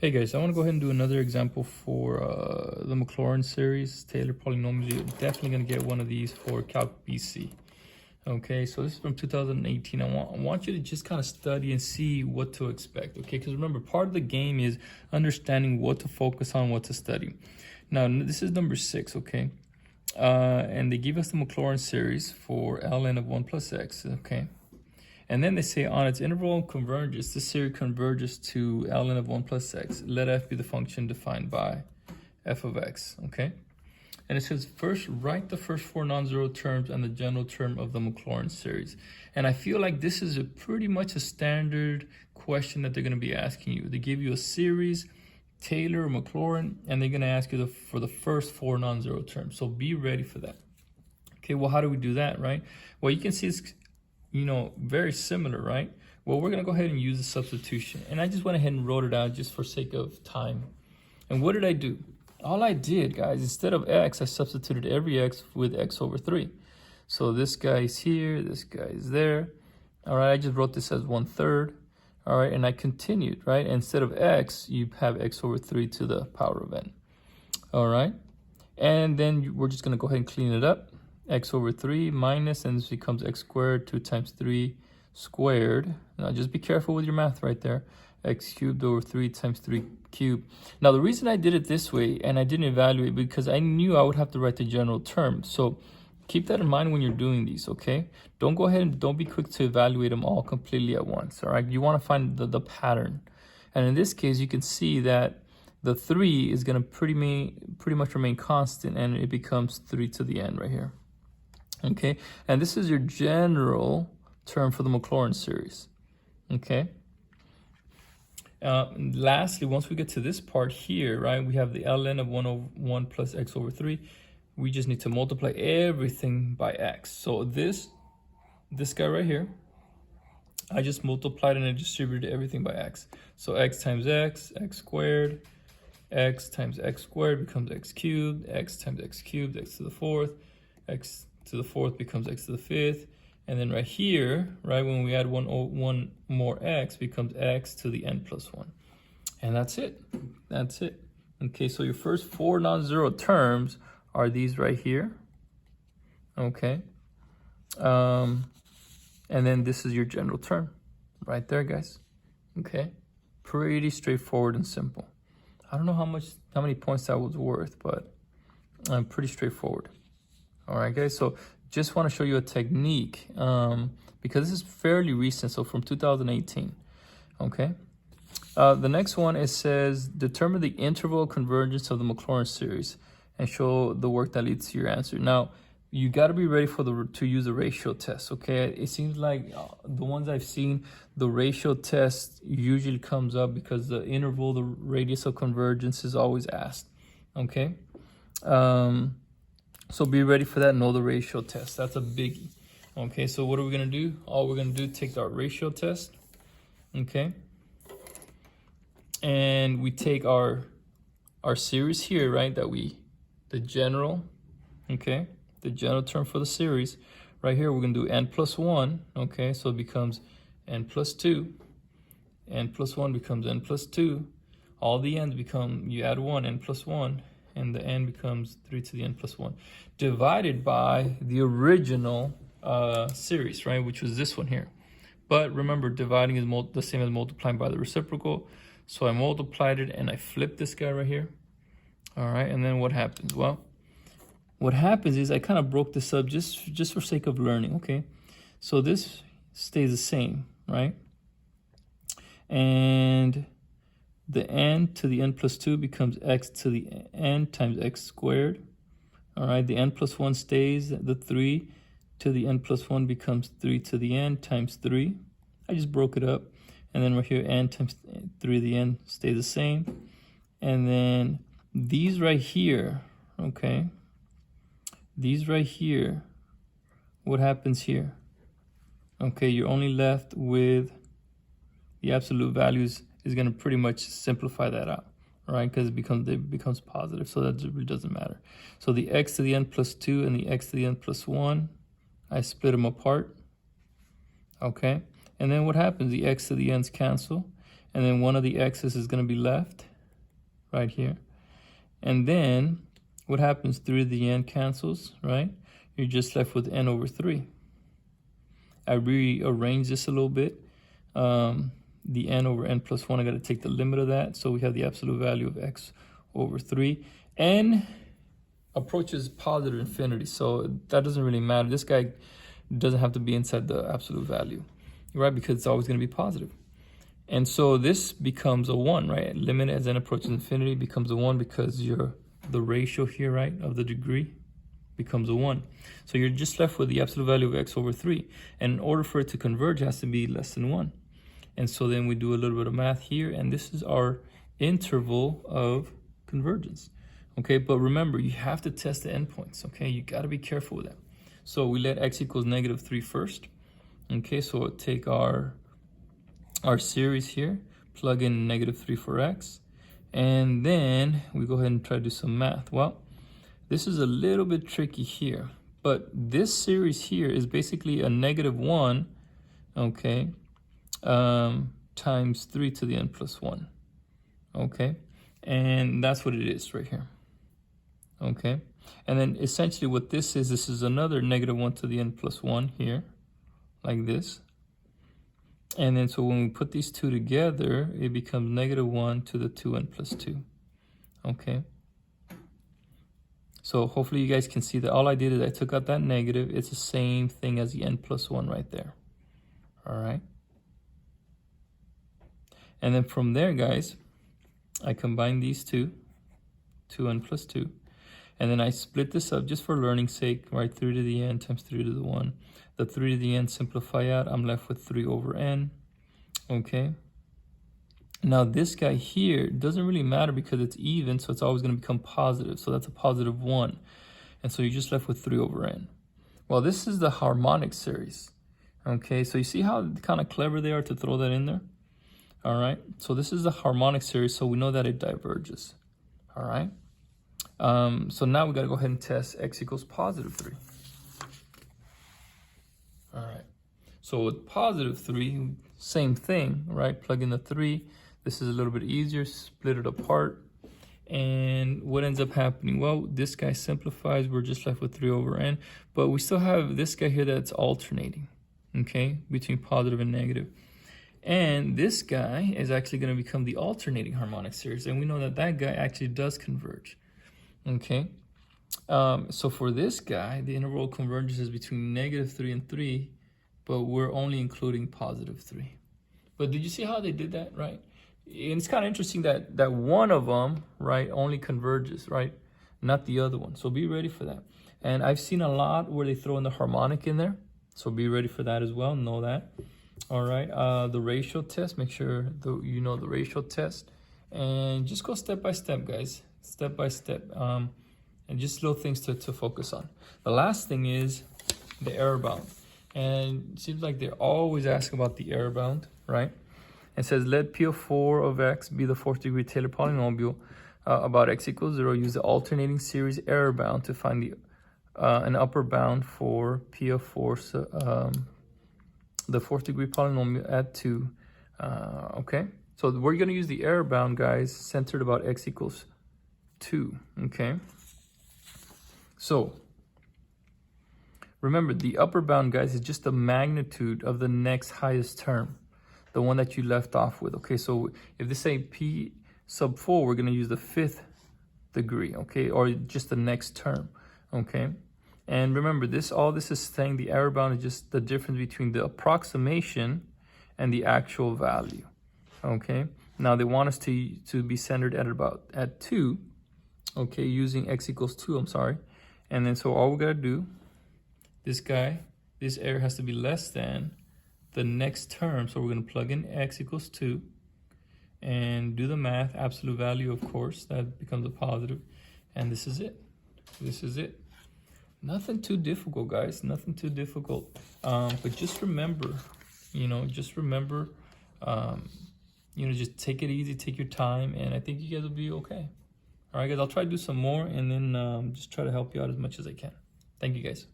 Hey guys, I want to go ahead and do another example for the Maclaurin series, Taylor polynomials. You're definitely going to get one of these for Calc BC. Okay, so this is from 2018. I want you to just kind of study and see what to expect, okay? Because remember, part of the game is understanding what to focus on, what to study. Now, this is number 6, okay? And they give us the Maclaurin series for ln of 1 plus x, okay? And then they say on its interval convergence, this series converges to ln of 1 plus x. Let f be the function defined by f of x, okay? And it says first write the first 4 non-zero terms and the general term of the Maclaurin series. And I feel like this is pretty much a standard question that they're going to be asking you. They give you a series, Taylor or Maclaurin, and they're going to ask you for the first 4 non-zero terms. So be ready for that. Okay, well, how do we do that, right? Well, you can see it's, very similar, right? Well, we're going to go ahead and use the substitution. And I just went ahead and wrote it out just for sake of time. And what did I do? All I did, guys, instead of x, I substituted every x with x over 3. So this guy is here, this guy is there. All right, I just wrote this as 1/3. All right, and I continued, right? Instead of x, you have x over 3 to the power of n. All right, and then we're just going to go ahead and clean it up. X over 3 minus, and this becomes x squared, 2 times 3 squared. Now just be careful with your math right there. X cubed over 3 times 3 cubed. Now the reason I did it this way and I didn't evaluate because I knew I would have to write the general term. So keep that in mind when you're doing these, okay? Don't go ahead and don't be quick to evaluate them all completely at once, all right? You want to find the pattern. And in this case, you can see that the 3 is going to pretty much remain constant, and it becomes 3 to the n right here. Okay, and this is your general term for the Maclaurin series. Okay. Lastly, once we get to this part here, right, we have the ln of 1 plus x over 3. We just need to multiply everything by x. So this guy right here, I just multiplied and I distributed everything by x. So x times x squared, x times x squared becomes x cubed, x times x cubed, x to the 4th, x to the 4th becomes x to the 5th, and then right here, right, when we add one more x, becomes x to the n plus 1. And that's it. That's it. Okay, so your first 4 non-zero terms are these right here. Okay. And then this is your general term right there, guys. Okay. Pretty straightforward and simple. I don't know how many points that was worth, but pretty straightforward. All right, guys, so just want to show you a technique because this is fairly recent, so from 2018, okay? The next one, it says, determine the interval convergence of the Maclaurin series and show the work that leads to your answer. Now, you got to be ready for to use the ratio test, okay? It seems like the ones I've seen, the ratio test usually comes up because the interval, the radius of convergence is always asked, okay? So be ready for that. Know the ratio test. That's a biggie. Okay, so what are we going to do? All we're going to do, take our ratio test. Okay. And we take our series here, right? The general, okay? The general term for the series. Right here, we're going to do n plus 1. Okay, so it becomes n plus 2. N plus 1 becomes n plus 2. All the n's become, you add 1, n plus 1. And the n becomes 3 to the n plus 1, divided by the original series, right, which was this one here. But remember, dividing is the same as multiplying by the reciprocal. So I multiplied it and I flipped this guy right here. All right, and then what happens? Well, what happens is I kind of broke this up just for sake of learning, okay? So this stays the same, right? And the n to the n plus 2 becomes x to the n times x squared. All right, the n plus 1 stays. The 3 to the n plus 1 becomes 3 to the n times 3. I just broke it up. And then right here, n times 3 to the n stay the same. And then these right here, okay, these right here, what happens here? Okay, you're only left with the absolute values is going to pretty much simplify that out, right? Because it becomes positive, so that really doesn't matter. So the x to the n plus 2 and the x to the n plus 1, I split them apart, okay? And then what happens? The x to the n's cancel, and then one of the x's is going to be left, right here. And then what happens? 3 to the n cancels, right? You're just left with n over 3. I rearrange this a little bit. The n over n plus 1, I got to take the limit of that. So we have the absolute value of x over 3. N approaches positive infinity, so that doesn't really matter. This guy doesn't have to be inside the absolute value, right? Because it's always going to be positive. And so this becomes a 1, right? Limit as n approaches infinity becomes a 1 because the ratio here, right, of the degree becomes a 1. So you're just left with the absolute value of x over 3. And in order for it to converge, it has to be less than 1. And so then we do a little bit of math here, and this is our interval of convergence. Okay, but remember, you have to test the endpoints, okay? You got to be careful with that. So we let x equals -3 first. Okay, so we'll take our series here, plug in -3 for x, and then we go ahead and try to do some math. Well, this is a little bit tricky here, but this series here is basically a -1, okay, times 3 to the n plus 1, okay? And that's what it is right here, okay? And then essentially what this is another -1 to the n plus 1 here, like this. And then so when we put these two together, it becomes -1 to the 2n plus 2, okay? So hopefully you guys can see that all I did is I took out that negative. It's the same thing as the n plus 1 right there, all right? And then from there, guys, I combine these two, 2n plus 2. And then I split this up just for learning's sake, right? 3 to the n times 3 to the 1. The 3 to the n simplify out. I'm left with 3 over n, okay? Now this guy here doesn't really matter because it's even, so it's always going to become positive. So that's a +1. And so you're just left with 3 over n. Well, this is the harmonic series, okay? So you see how kind of clever they are to throw that in there? All right, so this is the harmonic series, so we know that it diverges, all right? So now we got to go ahead and test x equals +3. All right, so with +3, same thing, right? Plug in the 3. This is a little bit easier, split it apart. And what ends up happening? Well, this guy simplifies. We're just left with 3 over n. But we still have this guy here that's alternating, okay, between positive and negative. And this guy is actually going to become the alternating harmonic series. And we know that that guy actually does converge. Okay. So for this guy, the interval convergence is between -3 and 3, but we're only including +3. But did you see how they did that, right? And it's kind of interesting that one of them, right, only converges, right? Not the other one. So be ready for that. And I've seen a lot where they throw in the harmonic in there. So be ready for that as well. Know that. All right, the ratio test, make sure you know the ratio test, and just go step by step, guys, step by step, and just little things to focus on. The last thing is the error bound, and it seems like they're always asking about the error bound, right? It says let P of 4 of x be the 4th degree Taylor polynomial about x equals 0. Use the alternating series error bound to find the an upper bound for P of 4. The 4th degree polynomial at 2, okay? So we're going to use the error bound, guys, centered about x equals 2, okay? So remember, the upper bound, guys, is just the magnitude of the next highest term, the one that you left off with, okay? So if they say P sub 4, we're going to use the 5th degree, okay? Or just the next term, okay? And remember, all this is saying the error bound is just the difference between the approximation and the actual value, okay? Now they want us to be centered at 2, okay, using x equals 2, I'm sorry. And then so all we gotta do, this error has to be less than the next term. So we're gonna plug in x equals 2 and do the math, absolute value, of course, that becomes a positive. And this is it, this is it. Nothing too difficult, guys, nothing too difficult. But just remember, just take it easy, take your time, and I think you guys will be okay. All right, guys, I'll try to do some more and then just try to help you out as much as I can. Thank you, guys.